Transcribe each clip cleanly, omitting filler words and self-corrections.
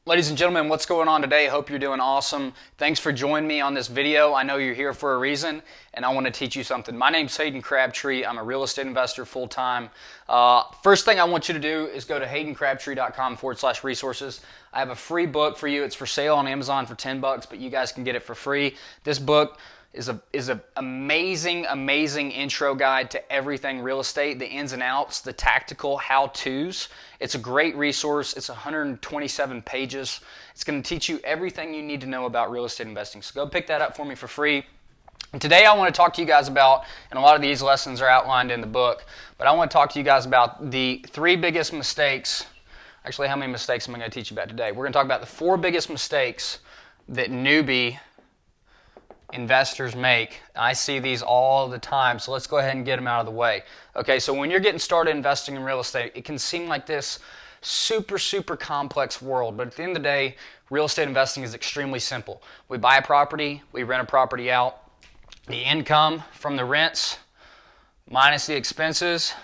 Ladies and gentlemen, what's going on today? Hope you're doing awesome. Thanks for joining me on this video. I know you're here for a reason, and I want to teach you something. My name's Hayden Crabtree. I'm a real estate investor full-time. First thing I want you to do is go to haydencrabtree.com/resources. I have a free book for you. It's for sale on Amazon for $10, but you guys can get it for free. This book is an amazing intro guide to everything real estate, the ins and outs, the tactical how-tos. It's a great resource. It's 127 pages. It's going to teach you everything you need to know about real estate investing. So go pick that up for me for free. And today I want to talk to you guys about, and a lot of these lessons are outlined in the book, but I want to talk to you guys about the 3 biggest mistakes. Actually, how many mistakes am I going to teach you about today? We're going to talk about the 4 biggest mistakes that newbie investors make. I see these all the time, so let's go ahead and get them out of the way. Okay, so when you're getting started investing in real estate, it can seem like this super complex world, but at the end of the day, real estate investing is extremely simple. We buy a property, we rent a property out. The income from the rents minus the expenses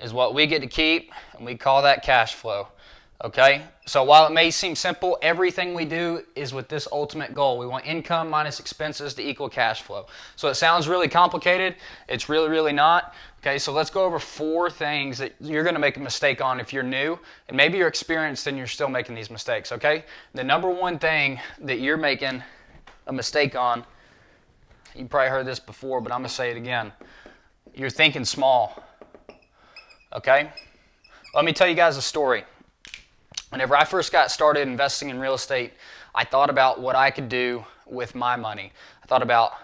is what we get to keep, and we call that cash flow. Okay, so while it may seem simple, everything we do is with this ultimate goal. We want income minus expenses to equal cash flow. So it sounds really complicated. It's really not. Okay, so let's go over 4 things that you're going to make a mistake on if you're new, and maybe you're experienced and you're still making these mistakes. Okay, the number 1 thing that you're making a mistake on, you probably heard this before, but I'm going to say it again. You're thinking small. Okay, let me tell you guys a story. Whenever I first got started investing in real estate, I thought about what I could do with my money. I thought about,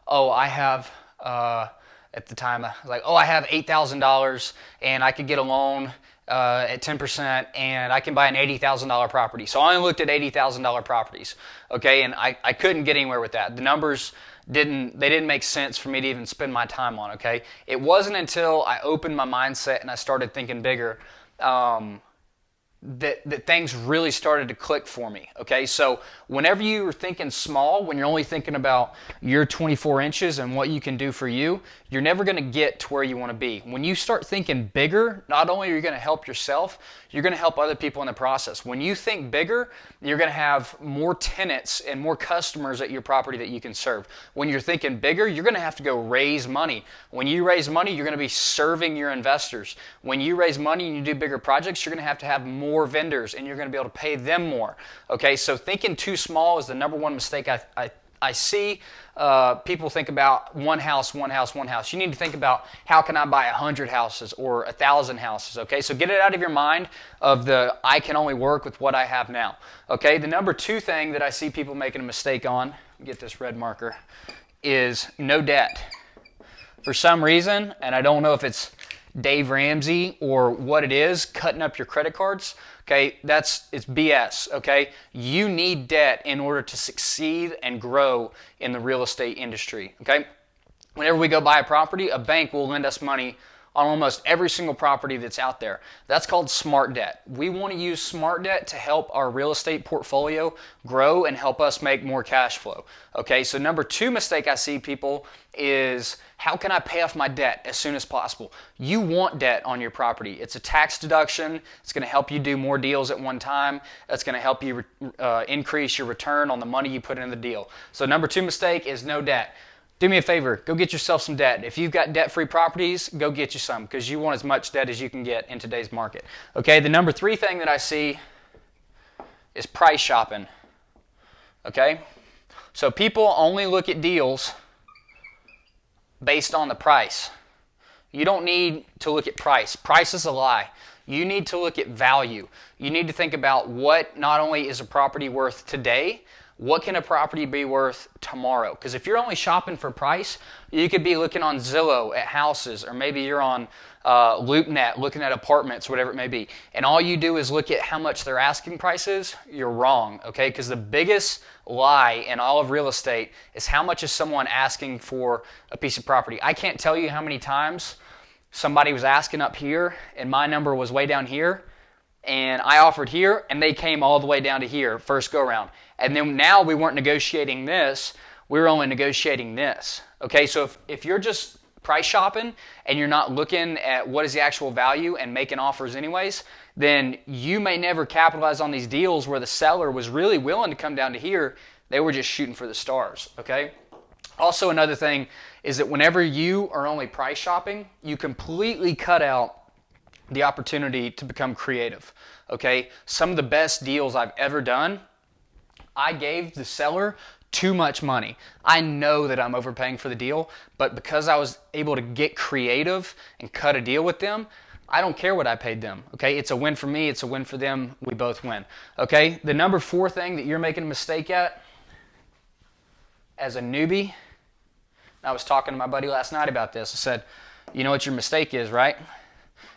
I have, at the time, I was like, I have $8,000 and I could get a loan at 10% and I can buy an $80,000 property. So I only looked at $80,000 properties, okay, and I couldn't get anywhere with that. The numbers didn't make sense for me to even spend my time on, okay? It wasn't until I opened my mindset and I started thinking bigger that things really started to click for me, okay? So whenever you're thinking small, when you're only thinking about your 24 inches and what you can do for you, you're never going to get to where you want to be. When you start thinking bigger, not only are you going to help yourself, you're going to help other people in the process. When you think bigger, you're going to have more tenants and more customers at your property that you can serve. When you're thinking bigger, you're going to have to go raise money. When you raise money, you're going to be serving your investors. When you raise money and you do bigger projects, you're going to have more vendors and you're going to be able to pay them more. Okay, so thinking too small is the number 1 mistake I see. People think about one house. You need to think about, how can I buy 100 houses or 1,000 houses? Okay, so get it out of your mind of the I can only work with what I have now. Okay, the number 2 thing that I see people making a mistake on, get this red marker, is no debt. For some reason, and I don't know if it's Dave Ramsey or what it is, cutting up your credit cards. Okay, it's BS, okay? You need debt in order to succeed and grow in the real estate industry, okay? Whenever we go buy a property, a bank will lend us money on almost every single property that's out there. That's called smart debt. We want to use smart debt to help our real estate portfolio grow and help us make more cash flow. Okay, so number 2 mistake I see people is, how can I pay off my debt as soon as possible? You want debt on your property. It's a tax deduction. It's going to help you do more deals at one time. It's going to help you increase your return on the money you put in the deal. So number 2 mistake is no debt. Do me a favor, go get yourself some debt. If you've got debt-free properties, go get you some, because you want as much debt as you can get in today's market. Okay, the number 3 thing that I see is price shopping. Okay, so people only look at deals based on the price. You don't need to look at price. Price is a lie. You need to look at value. You need to think about what not only is a property worth today, what can a property be worth tomorrow? Because if you're only shopping for price, you could be looking on Zillow at houses, or maybe you're on LoopNet looking at apartments, whatever it may be, and all you do is look at how much their asking price is. You're wrong, okay? Because the biggest lie in all of real estate is, how much is someone asking for a piece of property? I can't tell you how many times somebody was asking up here and my number was way down here, and I offered here and they came all the way down to here first go around. And then now we weren't negotiating this, we were only negotiating this. Okay, so if you're just price shopping and you're not looking at what is the actual value and making offers anyways, then you may never capitalize on these deals where the seller was really willing to come down to here. They were just shooting for the stars, okay? Also, another thing is that whenever you are only price shopping, you completely cut out the opportunity to become creative, okay? Some of the best deals I've ever done, I gave the seller too much money. I know that I'm overpaying for the deal, but because I was able to get creative and cut a deal with them, I don't care what I paid them, okay? It's a win for me, it's a win for them, we both win, okay? The number 4 thing that you're making a mistake at as a newbie, I was talking to my buddy last night about this. I said, you know what your mistake is, right?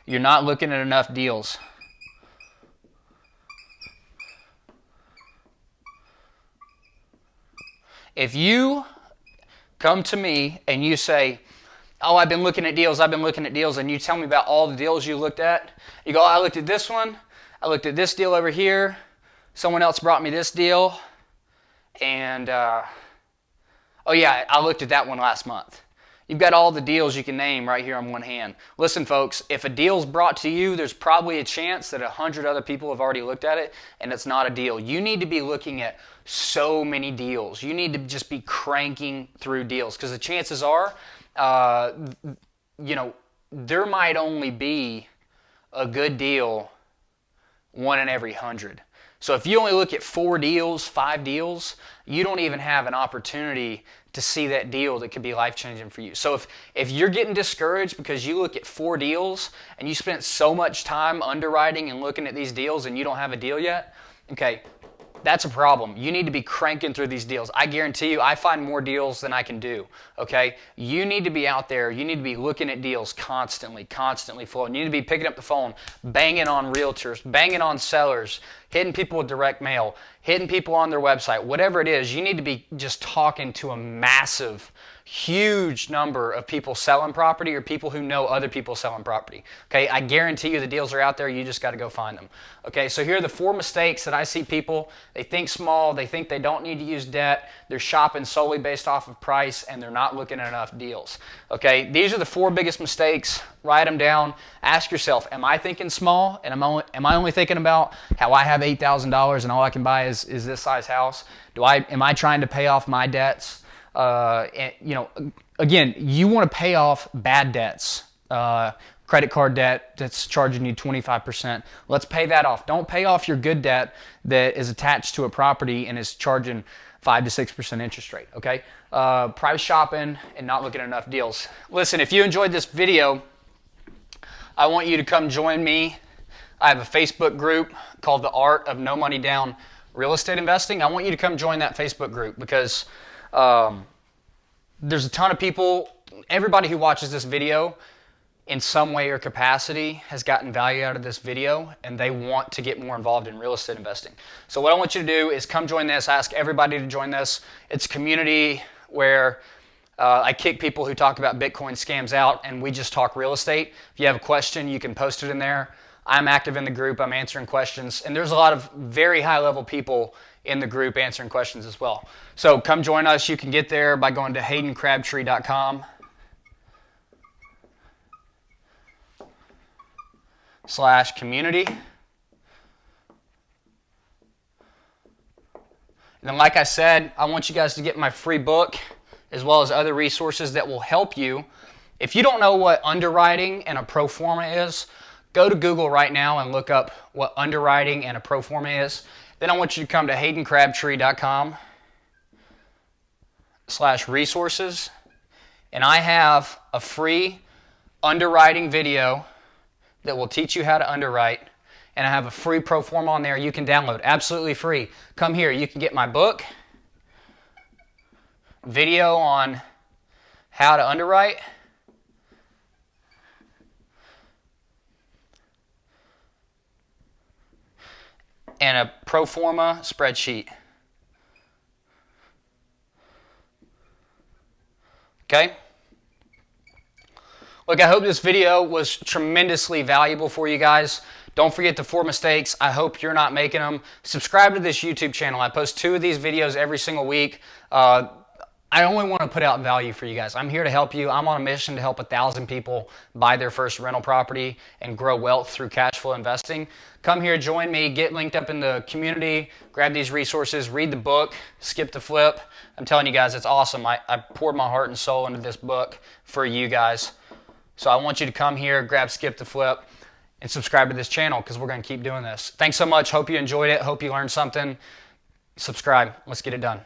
You're not looking at enough deals. If you come to me and you say, oh, I've been looking at deals, and you tell me about all the deals you looked at, you go, oh, I looked at this one, I looked at this deal over here, someone else brought me this deal, and oh yeah, I looked at that one last month. You've got all the deals you can name right here on one hand. Listen, folks, if a deal's brought to you, there's probably a chance that 100 other people have already looked at it, and it's not a deal. You need to be looking at so many deals. You need to just be cranking through deals, because the chances are, there might only be a good deal 1 in every 100. So if you only look at 4 deals, 5 deals, you don't even have an opportunity to see that deal that could be life-changing for you. So if you're getting discouraged because you look at 4 deals and you spent so much time underwriting and looking at these deals and you don't have a deal yet, okay, that's a problem. You need to be cranking through these deals. I guarantee you, I find more deals than I can do, okay? You need to be out there. You need to be looking at deals constantly flowing. You need to be picking up the phone, banging on realtors, banging on sellers, hitting people with direct mail, hitting people on their website, whatever it is. You need to be just talking to a massive, huge number of people selling property or people who know other people selling property. Okay, I guarantee you the deals are out there. You just got to go find them. Okay, so here are the 4 mistakes that I see people. They think small. They think they don't need to use debt. They're shopping solely based off of price, and they're not looking at enough deals. Okay, these are the 4 biggest mistakes. Write them down. Ask yourself, am I thinking small? And am I only thinking about how I have $8,000 and all I can buy is this size house? Am I trying to pay off my debts? Again, you want to pay off bad debts, credit card debt that's charging you 25%. Let's pay that off. Don't pay off your good debt that is attached to a property and is charging 5 to 6% interest rate, okay? Price shopping and not looking at enough deals. Listen, if you enjoyed this video, I want you to come join me. I have a Facebook group called The Art of No Money Down Real Estate Investing. I want you to come join that Facebook group because there's a ton of people, everybody who watches this video in some way or capacity has gotten value out of this video and they want to get more involved in real estate investing. So what I want you to do is come join this. I ask everybody to join this. It's a community where I kick people who talk about Bitcoin scams out and we just talk real estate. If you have a question, you can post it in there. I'm active in the group. I'm answering questions. And there's a lot of very high-level people in the group answering questions as well. So come join us. You can get there by going to haydencrabtree.com/community. And then like I said, I want you guys to get my free book as well as other resources that will help you. If you don't know what underwriting and a pro forma is, go to Google right now and look up what underwriting and a pro forma is. Then I want you to come to haydencrabtree.com/resources. And I have a free underwriting video that will teach you how to underwrite. And I have a free pro forma on there you can download, absolutely free. Come here, you can get my book, video on how to underwrite, and a pro forma spreadsheet. Okay? Look, I hope this video was tremendously valuable for you guys. Don't forget the 4 mistakes. I hope you're not making them. Subscribe to this YouTube channel. I post 2 of these videos every single week. I only want to put out value for you guys. I'm here to help you. I'm on a mission to help 1,000 people buy their first rental property and grow wealth through cash flow investing. Come here, join me, get linked up in the community, grab these resources, read the book, Skip to Flip. I'm telling you guys, it's awesome. I poured my heart and soul into this book for you guys. So I want you to come here, grab Skip to Flip, and subscribe to this channel because we're going to keep doing this. Thanks so much. Hope you enjoyed it. Hope you learned something. Subscribe. Let's get it done.